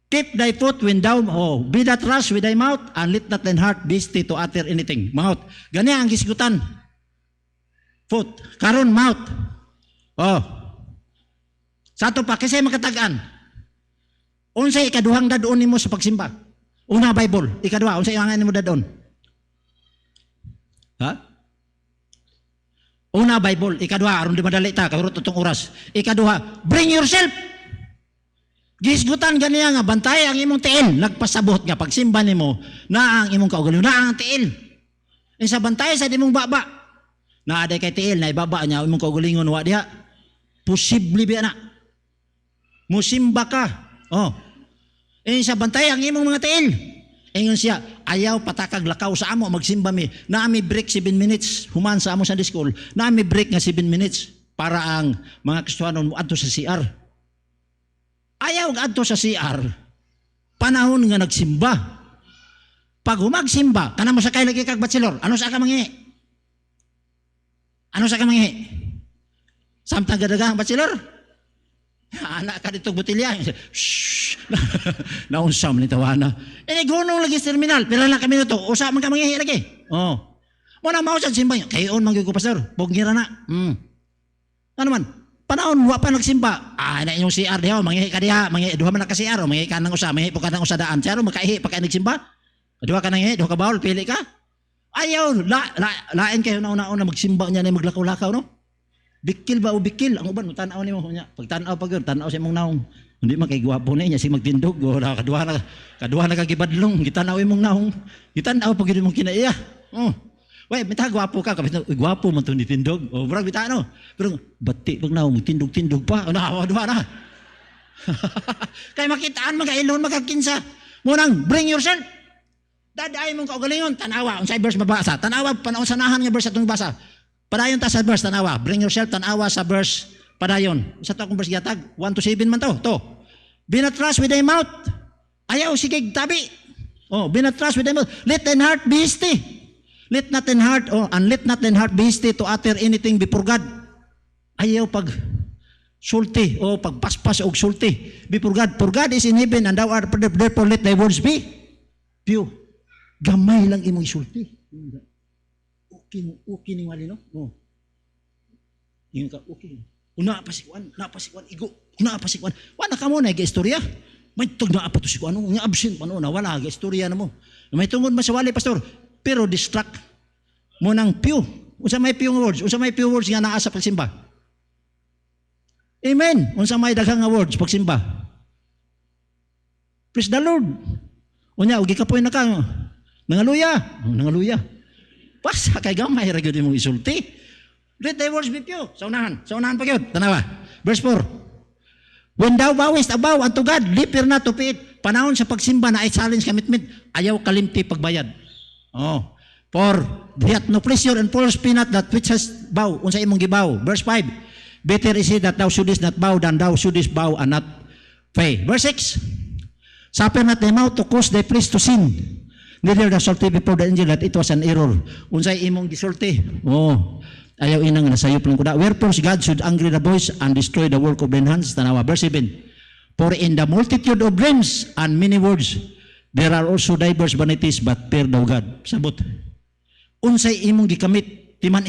A: Keep thy foot when thou, be not rash with thy mouth, and let not thine heart be hasty to utter anything. Mouth. Gani ang gisgutan. Foot. Karon mouth. Sa ato pa, kasi makatagaan. Unsay ikaduhang dadoon nimo sa pagsimba? Una, Bible. Ikaduha, unsay iwangan nimo dadoon? Una, Bible. Ikaduha, aron di madali ta, kagurot itong oras. Ikaduha, bring yourself. Gisgutan ganiya nga, bantay ang imong tiil. Nagpasabot nga, pagsimba nimo, na ang imong kaugalingon, na ang tiil. Sa bantay sa dimong baba. Na aday kay tiil, na ibaba niya, imong kaugalingon, wa diha. Posible biya na. Musimba ka. Sa bantay ang imong mga tiil. Ingon siya, ayaw patakag lakaw sa amo, magsimba mi. Naami break 7 minutes, human sa amo Sunday school. Naami break nga 7 minutes para ang mga Kristiyanon mo adto sa CR. Ayaw adto sa CR, panahon nga nagsimba. Pag humagsimba, kana mo sa kay lagi kag bachelor, ano sa ka mangihi? Samtang gadaga ang bachelor? Anak ka dito butilya. Shhh. Naunsam ni tawana. Gunong lagi sa terminal. Pila lang kami nito. Usa man ka mangihi lagi. Muna mausad simba nyo. Kayon man ko pastor. Bugira na. Ano man? Panahon wa pa nagsimba. Na yung CR diha. Mangihi ka diha. Duha man na ka CR. Mangihi ka ng usa. Mangihi po ka ng usa daan. Saro magkaihi pagka nagsimba. Duha ka nang ihi. Duha ka bawal. Pili ka. Ayaw. Lain kayo na una-una magsimba niya na maglakaw-lakaw no? Bikil ba o bikil? Ang uban, tanaw niyo niya. Pag tanaw pa yun, tanaw siya mong naong. Hindi man kay gwapo na niya, si magtindog. Kaduha na kagibadlong. Gitanaw mong naong. Gitanaw pag yun mong kinaiya. Wait, mita gwapo ka. Gwapo man ito ni tindog. Brag, mita ano. Pero, bati pag naong, tindog-tindog pa. Duha na. Kaya makitaan, mag-ailon, magkakinsa. Munang, bring yourself. Daday mong kaugalingon, tanawa. Unsay verse mabasa. Tanawa, panaunsanahan nga verse atong basa. Padayon ta sa verse, tanawa. Bring yourself, tanawa sa verse, padayon. Sa to akong verse gatag, 1-7 man to. Be not rash with thy mouth. Ayaw, sige, tabi. Be not rash with thy mouth. Let thine heart be hasty. Let not thine heart, and let not thine heart be hasty to utter anything before God. Ayaw pag sulti, pag paspas o sulti before God. For God is in heaven, and thou art therefore let thy words be pure. Gamay lang imong isulti. Okay ni wali no? Yung ka, okay. Napasikuan, igo. Napasikuan. Wala ka mo na, istorya. May tug na apato si ko, ano, nga absent, ano, nawala, istorya na mo. May tungod masawali, pastor, pero distract mo ng few. Unsa may few words? Unsa may few words nga naa sa pagsimba? Amen. Unsa may daghang nga words pagsimba? Praise the Lord. Unya, ugi ka po na ka. Nangaluya. Nangaluya. Pasa kay gamay ra gyud imong isulti. Read the words with you. Sa unahan pa gyud. Tanawa. Verse 4. When thou bowest above unto God, leave not to it. Panahon sa pagsimba na ay challenge commitment, ayaw kalimti pagbayad. Oh. For that no pleasure and false peanut that which has bow. Unsa imong gibaw. Verse 5. Better is it that thou shouldest not bow than thou shouldest bow and not pay. Verse 6. Suffer not thy mouth to cause thy flesh to sin. Neither thou shalt before the angel that it was an error. Unsay imong gisulti. Oh. Ayaw inang nasayop lang kuda. Wherefore God should angry the voice and destroy the work of thine hands. Tanawa. Verse 7. For in the multitude of dreams and many words, there are also diverse vanities, but fear thou God. Sabot. Unsay imong gikamit, timan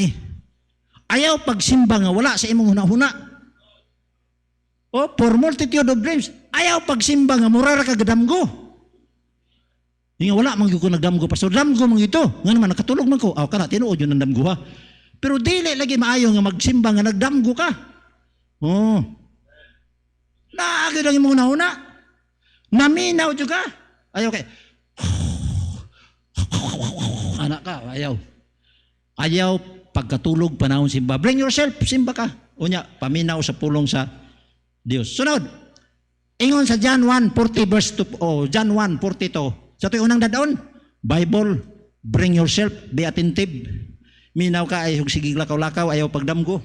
A: Ayaw pagsimba nga wala sa imong hunahuna. O, for multitude of dreams, ayaw pagsimba nga murara ka gadamgo. Nga wala man ko nagdamgo, pastor. Damgo man ito. Nga naman, nakatulog man ko. Aw, kana, tinuod yun ng damgo ha. Pero dili lagi maayo nga magsimba nga nagdamgo ka. Oh. Naagi lang yung mga nauna. Naminaw juga. Ayaw kay. Anak ka, ayaw. Ayaw pagkatulog panahon simba. Bring yourself, simba ka. Unya, paminaw sa pulong sa Dios. Sunod. Ingon sa John 1:40 verse 2, John 1:42. Sa to'y unang dadaon, Bible, bring yourself, be attentive. Minaw ka ay sige lakaw-lakaw, ayaw pagdamgo.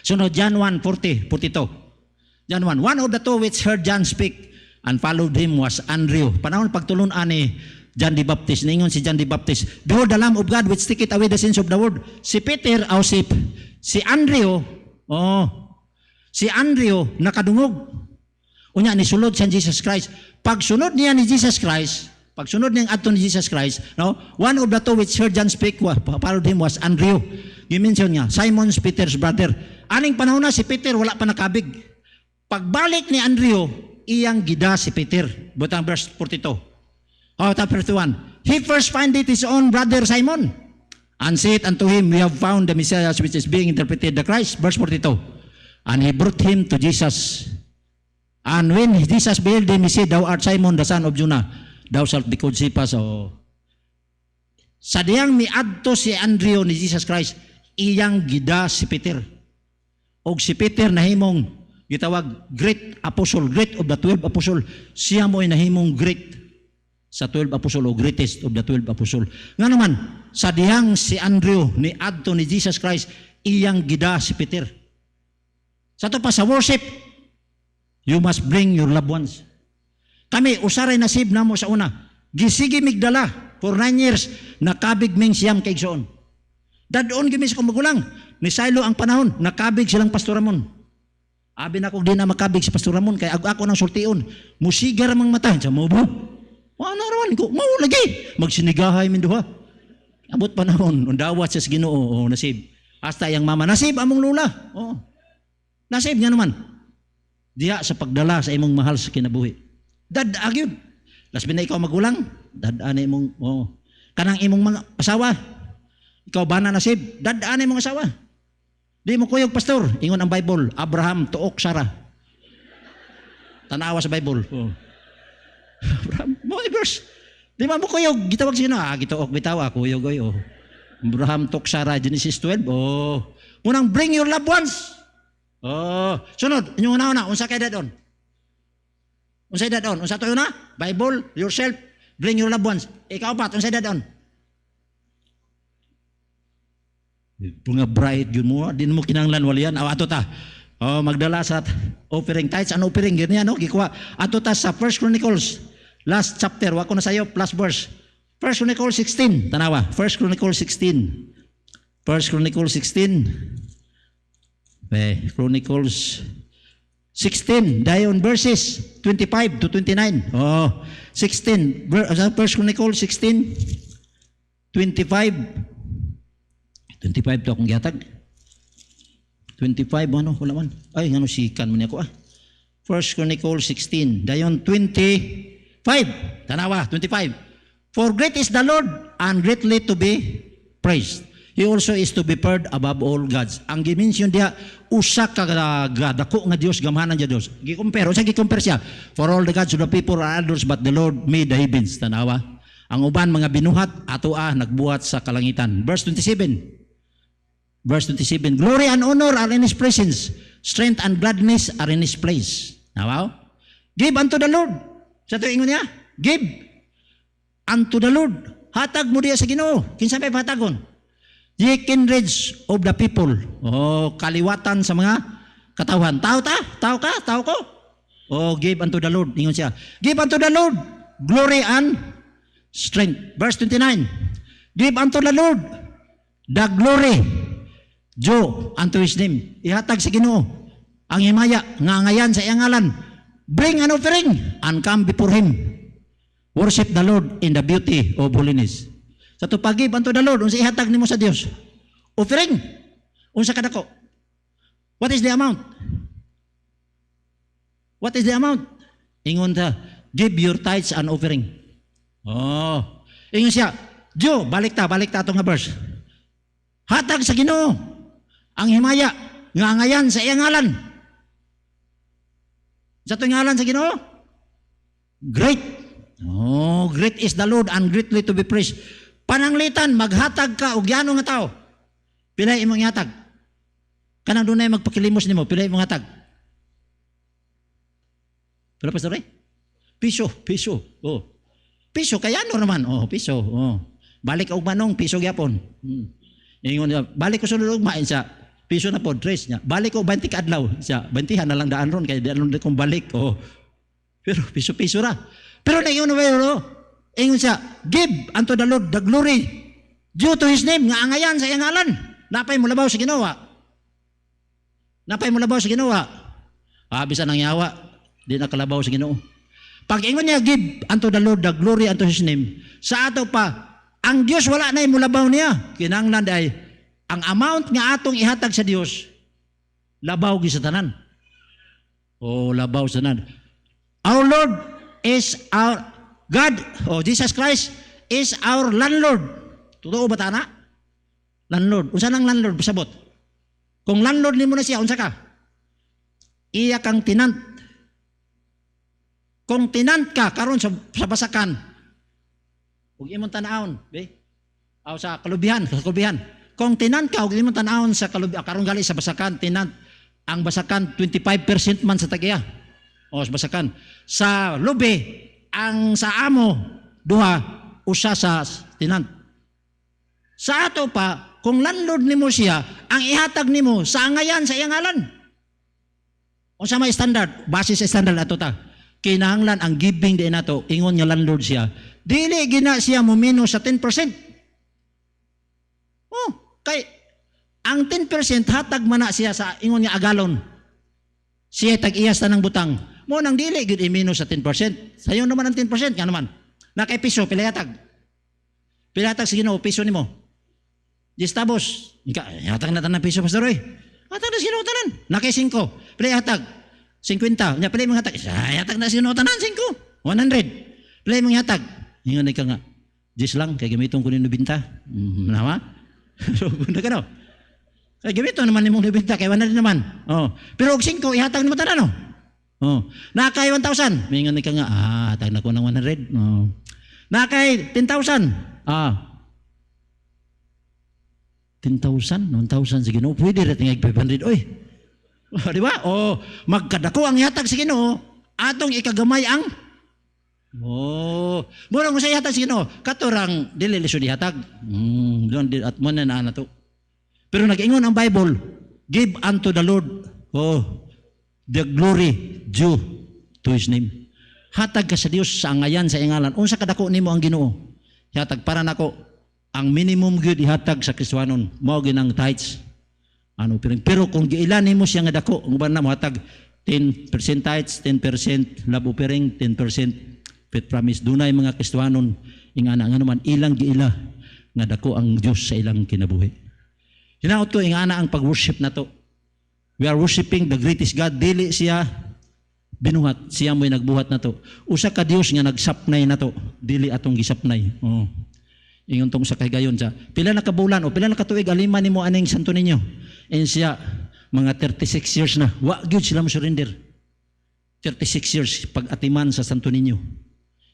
A: Sunod, John 1:42. John 1. One of the two which heard John speak and followed him was Andrew. Panahon pagtulon ani John the Baptist. Ningon si John the Baptist, behold the Lamb of God which taketh away the sins of the world. Si Peter, si Andrew, si Andrew nakadungog. Unya ni sulod siya Jesus Christ. Pagsunod niya ni Jesus Christ, pagsunod niyang adto ni Jesus Christ, no? One of the two which heard John speak, followed him was Andrew. Gimension niya, Simon's Peter's brother. Aning panahon na si Peter wala pa nakabig. Pagbalik ni Andrew, iyang gida si Peter. Butang verse 42. Chapter 1. He first findeth his own brother Simon, and said unto him, we have found the Messiah which is being interpreted the Christ. Verse 42. And he brought him to Jesus. And when Jesus beheld him, he said, thou art Simon the son of Jonah. Thou shalt be called Cephas. Sa diyang miadto si Andrew ni Jesus Christ, iyang gida si Peter. Og si Peter nahimong gitawag great apostle, great of the 12 apostle. Siya mo'y nahimong great sa 12 apostle o greatest of the 12 apostle. Nga naman, sa diyang si Andrew ni adto ni Jesus Christ, iyang gida si Peter. Sa to pa sa worship, you must bring your loved ones. Kami, usaray nasib na mo sa una. Gisigi migdala for 9 years, nakabig ming siyam kay Igsoon. Dadoon gimis ko magulang. Ni Silo ang panahon, nakabig silang Pastor Ramon. Abi na kong di na makabig si Pastor Ramon, kaya ako nang sultiun. Musigar mang mata, sa mo ba? Ano raman ko? Mau lagi. Magsinigahay min duha. Abot panahon, undawat sa Ginoo, nasib. Hasta yang mama, nasib among lula. Nasib nga naman. Diha sa pagdala sa imong mahal sa kinabuhi. Dad-agyod. Lasbi na ikaw magulang, dad-ana imong, kanang imong mga asawa. Ikaw ba na nasib? Dad-ana imong asawa. Di mo kuyog, pastor. Ingon ang Bible, Abraham, tuok, Sarah. Tanawa sa Bible. Abraham, mga verse. Di mo kuyog, gitawag sino? Gituok, bitawa, kuyog, Abraham, tuok, Sarah, Genesis 12. Unang bring your loved ones. Sunod, inyong una-una, unsa kay dadon? Unsay dadon? Unsa to una? Bible, yourself, bring your loved ones. Ikaw pat, unsay dadon? Bunga bright yun mo, din mo kinanglan walian. Ato ta. Magdala sa offering tithes, ano offering ganyan, no? Gikuha. Ato ta sa 1 Chronicles, last chapter, wako na sayo, plus verse. 1 Chronicles 16, tanawa. 1 Chronicles 16. 1 Chronicles 16. Chronicles 16, dayon verses 25 to 29. 16, 1 Chronicles 16, 25 to akong gihatag. 25, wala man. Ay, ngano sikan man ako 1 Chronicles 16. Dayon 25. Tanawa, 25. For great is the Lord and greatly to be praised. He also is to be feared above all gods. Ang gimension diha, usa ka dako nga Dios, gamhanan dia Dios. Gikompare, usa gikompare siya. For all the gods of the people are idols, but the Lord made the heavens. Tanawa. Ang uban mga binuhat, ato nagbuhat sa kalangitan. Verse 27. Verse 27. Glory and honor are in His presence. Strength and gladness are in His place. Now, give unto the Lord. Sa ito ingon niya, give unto the Lord. Hatag mo diya sa Ginoo. Kinsa may hatagon? Ye kindreds of the people. Kaliwatan sa mga katawhan. Tao ta? Tao ka? Tao ko? Give unto the Lord. Ingon siya. Give unto the Lord glory and strength. Verse 29. Give unto the Lord the glory due unto His name. Ihatag sa Ginoo ang himaya nga ngayan sa iyang ngalan. Bring an offering and come before Him. Worship the Lord in the beauty of holiness. Sa to pag-give unto the Lord, unsa ihatag nimo sa Dios? Offering. Unsa kadako? What is the amount? What is the amount? Ingon ta, give your tithes and offering. Ingon siya, Diyo, balik ta atong nga verse. Hatag sa Ginoo ang himaya nga ngayan sa iyang ngalan. Sa to ngalan sa Ginoo? Great. Great is the Lord and greatly to be praised. Pananglitan, maghatag ka og yano nga tao. Pilay imong ihatag. Kanang dunay magpakilimos nimo, pilay imong hatag. Pero pastor piso. Piso kayano naman. Piso. Balik og manong piso gyapon. Ingon niya, balik ko sulod og main sa piso na pod tres niya. Balik ko 20 ka adlaw siya. 20 na lang daan ron kay di ron kong balik. Pero piso ra. Pero naingon na ingon siya, give unto the Lord the glory due to His name, nga angayan sa iyang ngalan. Napay mo labaw sa ginawa. Bisan ang yawa, di nakalabaw sa Ginoo. Pag ingon niya, give unto the Lord the glory unto His name, sa ato pa, ang Dios wala na mulabaw niya. Kinahanglan ay, ang amount nga atong ihatag sa Dios, labaw gi sa tanan. Labaw sa tanan. Our Lord is our God, Jesus Christ is our landlord. Totoo ba ta na? Landlord. Unsa nang landlord? Pasabot. Kung landlord nimo na siya, unsa ka? Iya kang tenant. Kung tenant ka karon sa basakan, ug imong tan-awon, sa kalubihan. Kung tenant ka ug imong tan-awon sa kalubihan, karon gali sa basakan, tenant, ang basakan 25% man sa tagiya. Sa basakan. Sa lubi, ang sa amo, duha, usa sa tenant. Sa ato pa, kung landlord nimo siya, ang ihatag nimo sa angayan sa iyang ngalan. O sa may standard, base sa standard ato ta. Kinahanglan ang giving din nato, ingon nga landlord siya. Dili gina siya mumino sa 10%. Kay ang 10% hatag man na siya sa ingon nga agalon. Siya tag-iyas tanang butang. Mo nang dili gid imino sa 10%. Sayo naman ang 10%, nga naman. Na kay piso pilayatag. Pilayatag sa Ginoo piso nimo. Distabos. Hatag na tanan piso pastor oy. Hatag na sa Ginoo tanan. Na kay 5. Pilayatag 50. Nya pilay mong hatag. Hatag na sa Ginoo tanan 5. 100. Pilay mong hatag. Ingon ka nga. Dis lang kay gamiton ko ni binta. Nawa? So gunda ka no. Kay gamiton naman nimong binta kay 100 naman. Pero og 5 ihatag nimo tanan no. Nakay 1,000. Mingon ka nga, hatag na ko ng 100. Nakay 10,000. 10,000? 1,000 sa Ginoo. Pwede rin tingag 500. Oy. Di ba? Magkadako ang ihatag sa Ginoo. Atong ikagamay ang mura mo sa ihatag sa Ginoo. Katurang dili lisod ihatag. At mo na to. Pero nag-ingon ang Bible, give unto the Lord the glory due to His name. Hatag ka sa Dios sa angayan sa ingalan. Unsa kadako nimo ang Ginoo? Hatag para nako ang minimum gyud ihatag sa Kristiyanon mao ginang tithes. Pero kung giilan nimo siya nga dako, uban na mo hatag 10% tithes, 10% love offering, 10% faith promise. Dunay mga Kristiyanon ingana nga naman ilang giila nga dako ang Dios sa ilang kinabuhi. Hinaot ko ingana ang pag-worship nato. We are worshiping the greatest God. Dili siya binuhat, siya mo'y nagbuhat na to. Usa ka Dios nga nagsapnay na to, dili atong gisapnay. Ingon tong sa kahigayon siya. Pila na kabulan o pila na katuig alima nimo aning santo ninyo. And siya mga 36 years na. Wa gyud sila mo surrender. 36 years pag-atiman sa santo ninyo.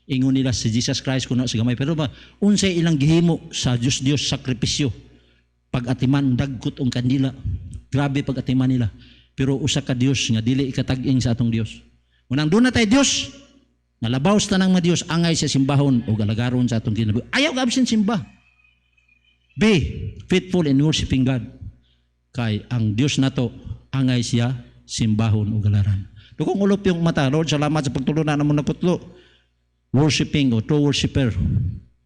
A: Ingon nila si Jesus Christ kuno sa gamay. Pero ba unsay ilang gihimo sa Dios sakripisyo. Pag-atiman dagkot ang kandila. Grabe pag-atiman nila. Pero usa ka Dios nga dili ikatag-ing sa atong Dios. Unang doon na tayo Dios. Nalabaw sa tanang mga Diyos, angay sa simbahon o galagaron sa atong kinabuhi. Ayaw absent simba. Be faithful in worshiping God. Kay ang Diyos na to, angay siya, simbahon o galaran. Kung ulop yung mata, Lord, salamat sa pagtulunan na mo naputlo. Worshiping o true worshiper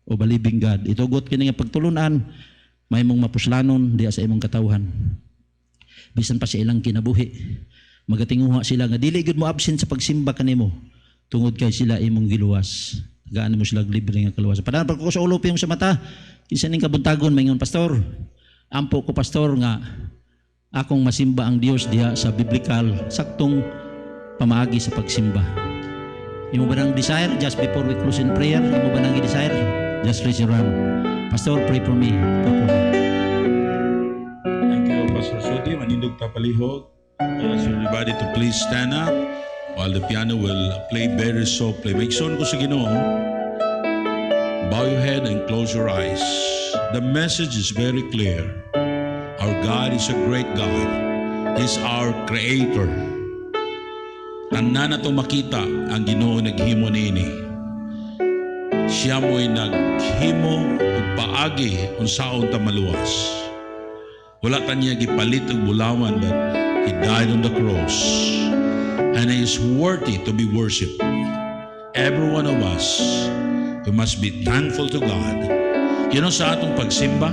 A: o believing God. Itugot kini nga pagtulunan, may mong mapuslanon diya sa imong katawhan. Bisan pa sa ilang kinabuhi. Magatinguha sila nga, dili gud mo absent sa pagsimba kanimo. Tungod kay sila imong giluwas. Gaano mo sila libre nga kaluwas. Padaan pag ko sa ulop yung sa mata, kinsa ning kabuntagon maingon pastor. Ampo ko pastor nga akong masimba ang Dios diha sa biblical saktong pamaagi sa pagsimba. Imo ba nang desire just before we close in prayer? Imo ba nang desire? Just raise your hand. Pastor, pray for me.
B: Thank you, Pastor Soti. Manindog tapalihog. I ask everybody to please stand up while the piano will play very softly. Make sure ko sa Ginoo. Bow your head and close your eyes. The message is very clear. Our God is a great God. He's our Creator. Tanan na itong makita ang Ginoo naghimo niini. Siya mo'y naghimo ug paagi kung saon ta maluwas. Wala ta niya gipalit og bulawan, but He died on the cross. And He is worthy to be worshipped. Every one of us, we must be thankful to God. You know, sa atong pagsimba,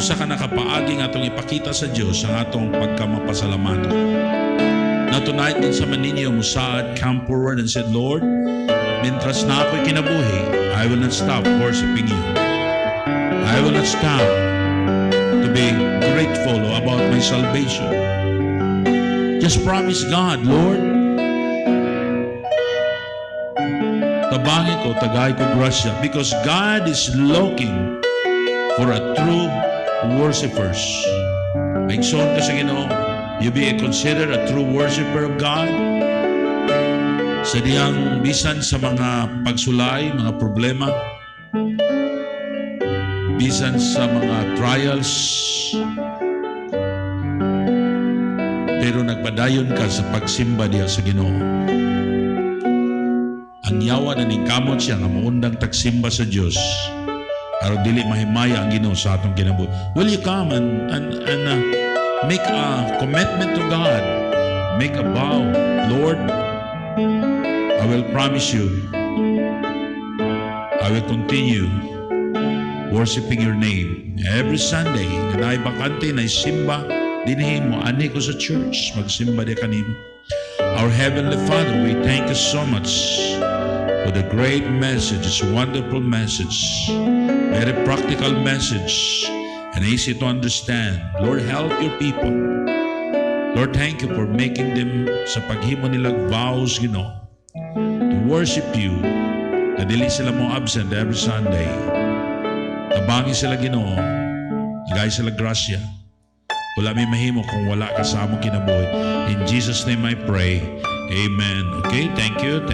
B: usa ka nakapaaging atong ipakita sa Dios ang atong pagkamapasalamat. Now tonight din sa maninyo musad come forward and said, Lord, mintras na ako'y kinabuhi, I will not stop worshiping You. I will not stop to be grateful about my salvation. Just promise God, Lord, tabangin ko, tagay ko grasya, because God is looking for a true worshipers. Maigsoon ka sa Ginoo, you be considered a true worshiper of God. Sa diyang bisan sa mga pagsulay, mga problema, bisan sa mga trials, pero nagpadayon ka sa pagsimba diya sa Ginoo. Ang yawa na ningkamot siya nga maundang tagsimba sa Dios. Aron dili mahimaya ang Ginoo sa atong kinabuhi. Will you come and make a commitment to God? Make a vow. Lord, I will promise You, I will continue worshiping Your name. Every Sunday, na bakante na simba, dinhin mo, ani ko sa church, magsimba di kanimo. Our Heavenly Father, we thank You so much for the great message. It's a wonderful message, very practical message, and easy to understand. Lord, help Your people. Lord, thank You for making them sa paghimo nilang vows, Ginoo, to worship You, na dili sila mo absent every Sunday. Tabangi sila, Ginoo, nagay sila grasya. Wala may mahimo kung wala ka sa among kinabuhi. In Jesus' name I pray. Amen. Okay, thank you.